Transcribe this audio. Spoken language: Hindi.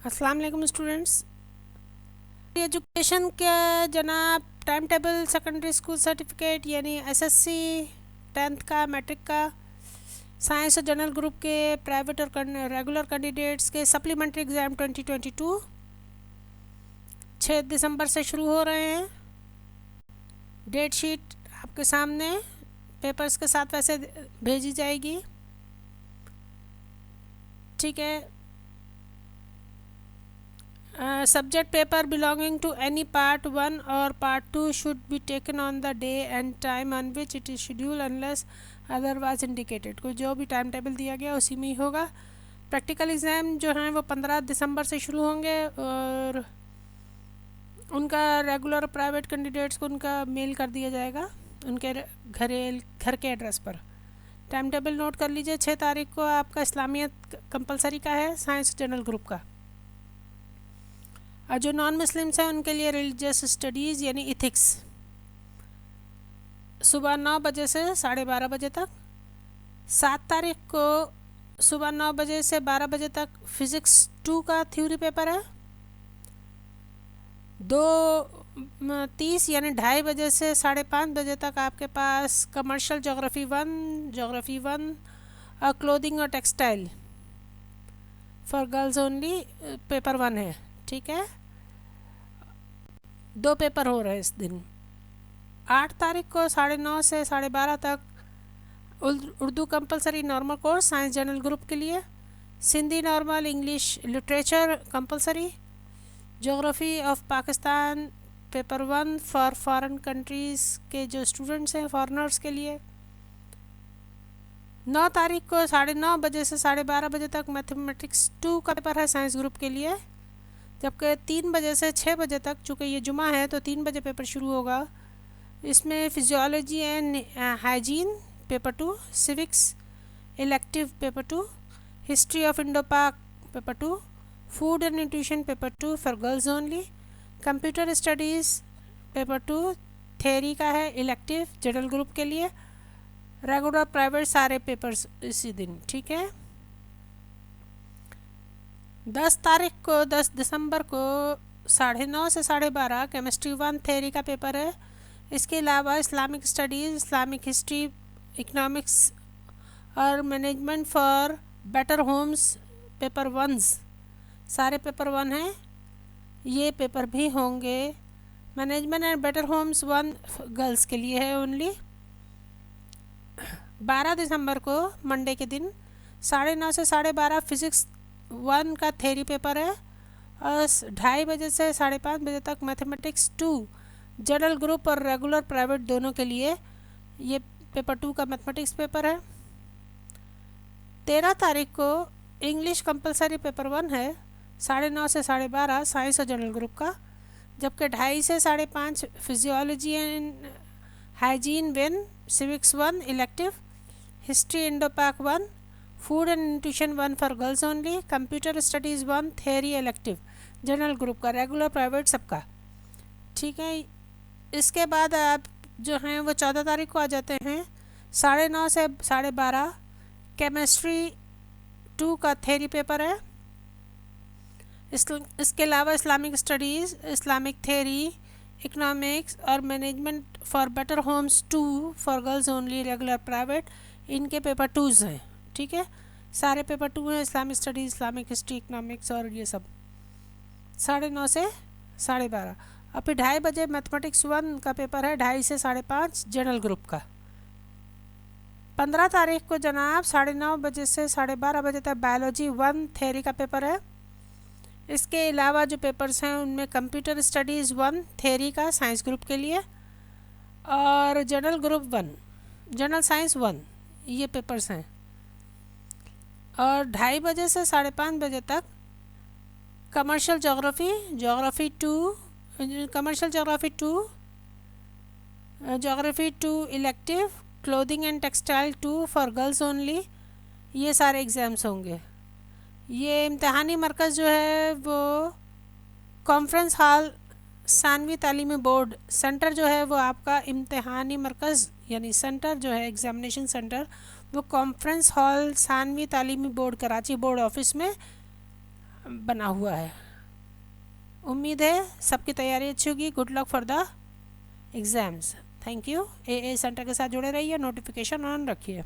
अस्सलाम वालेकुम स्टूडेंट्स। एजुकेशन के जनाब time table secondary school certificate यानी एसएससी 10th का मैट्रिक का साइंस और जनरल ग्रुप के प्राइवेट और रेगुलर कैंडिडेट्स के सप्लीमेंट्री एग्ज़ाम 2022 6 दिसंबर से शुरू हो रहे हैं। डेट शीट आपके सामने पेपर्स के साथ वैसे भेजी जाएगी, ठीक है। Subject paper belonging to any part 1 or part 2 should be taken on the day and time on which it is scheduled unless otherwise indicated। कोई जो भी टाइम टेबल दिया गया उसी में ही होगा। प्रैक्टिकल एग्ज़ाम जो हैं वो 15 दिसंबर से शुरू होंगे और उनका रेगुलर प्राइवेट कैंडिडेट्स को उनका मेल कर दिया जाएगा उनके घर के एड्रेस पर। टाइम टेबल नोट कर लीजिए। 6 तारीख को आपका इस्लामियत कंपलसरी का है, साइंस जनरल ग्रुप का। और जो नॉन मुस्लिम्स हैं उनके लिए रिलीजियस स्टडीज़ यानी इथिक्स सुबह 9 बजे से 12:30 बजे तक। 7 तारीख को सुबह 9 बजे से 12 बजे तक फिज़िक्स 2 का थ्योरी पेपर है। 2:30 यानी 2:30 बजे से 5:30 बजे तक आपके पास कमर्शियल जोग्राफ़ी 1 और क्लोथिंग और textile for girls only paper 1 है, ठीक है। 2 पेपर हो रहे हैं इस दिन। 8 तारीख को 9:30 से 12:30 तक Urdu compulsory normal course science general group के लिए, Sindhi normal, English literature compulsory, geography of Pakistan paper 1 for foreign countries के जो स्टूडेंट्स हैं फॉरेनर्स के लिए। 9 तारीख को 9:30 बजे से 12:30 बजे तक मैथमेटिक्स 2 का पेपर है साइंस ग्रुप के लिए, जबकि 3 बजे से 6 बजे तक, चूँकि ये जुमा है तो 3 बजे पेपर शुरू होगा। इसमें physiology and hygiene paper 2, civics elective paper 2, history of Indo Pak paper 2, food and nutrition paper 2 for girls only, computer studies paper 2 theory का है इलेक्टिव जनरल ग्रुप के लिए, रेगुलर प्राइवेट सारे पेपर्स इसी दिन, ठीक है। 10 दिसंबर को 9:30 से 12:30 केमिस्ट्री 1 थ्योरी का पेपर है। इसके अलावा Islamic studies, Islamic history, economics और management for better homes paper 1 सारे पेपर 1 हैं, ये पेपर भी होंगे। Management and better homes 1 girls के लिए है ओनली। 12 दिसंबर को मंडे के दिन 9:30 से 12:30 फिज़िक्स 1 का थ्योरी पेपर है और 2:30 बजे से 5:30 बजे तक मैथमेटिक्स 2 जनरल ग्रुप और रेगुलर प्राइवेट दोनों के लिए ये पेपर 2 का मैथमेटिक्स पेपर है। 13 तारीख को इंग्लिश कंपलसरी पेपर 1 है, 9:30 से 12:30 साइंस और जनरल ग्रुप का, जबकि 2:30 से 5:30 physiology and hygiene 1, civics 1 elective, history Indo पाक 1, food and nutrition 1 for girls only, computer studies 1 theory elective general group का, रेगुलर प्राइवेट सबका, ठीक है। इसके बाद आप जो हैं वो 14 तारीख को आ जाते हैं। 9:30 से 12:30 केमिस्ट्री 2 का थ्योरी पेपर है। इसके अलावा Islamic studies, Islamic theory, economics और management for better homes 2 for girls only regular private, इनके पेपर 2s हैं, ठीक है। सारे पेपर 2 हैं, Islamic studies, Islamic history, economics और ये सब। 9:30 से 12:30 और फिर 2:30 बजे मैथमेटिक्स 1 का पेपर है, 2:30 से 5:30 जनरल ग्रुप का। 15 तारीख को जनाब 9:30 बजे से 12:30 बजे तक बायोलॉजी 1 थ्योरी का पेपर है। इसके अलावा जो पेपर्स हैं उनमें कंप्यूटर स्टडीज़ 1 थ्योरी का साइंस ग्रुप के लिए और जनरल ग्रुप 1 जनरल साइंस 1 ये पेपर्स हैं। और 2:30 बजे से 5:30 बजे तक commercial geography 2 commercial geography 2 elective, clothing and textile 2 for girls only, ये सारे एग्ज़ाम्स होंगे। ये इम्तहानी मरकज़ जो है वो कॉन्फ्रेंस हॉल सानवी तालीमी बोर्ड सेंटर जो है वो आपका इम्तहानी मरकज़ यानी सेंटर जो है एग्ज़ामिनेशन सेंटर वो कॉन्फ्रेंस हॉल सानवी तालीमी बोर्ड कराची बोर्ड ऑफिस में बना हुआ है। उम्मीद है सबकी तैयारी अच्छी होगी। Good luck for the exams. Thank you. A centre के साथ जुड़े रहिए, नोटिफिकेशन ऑन रखिए।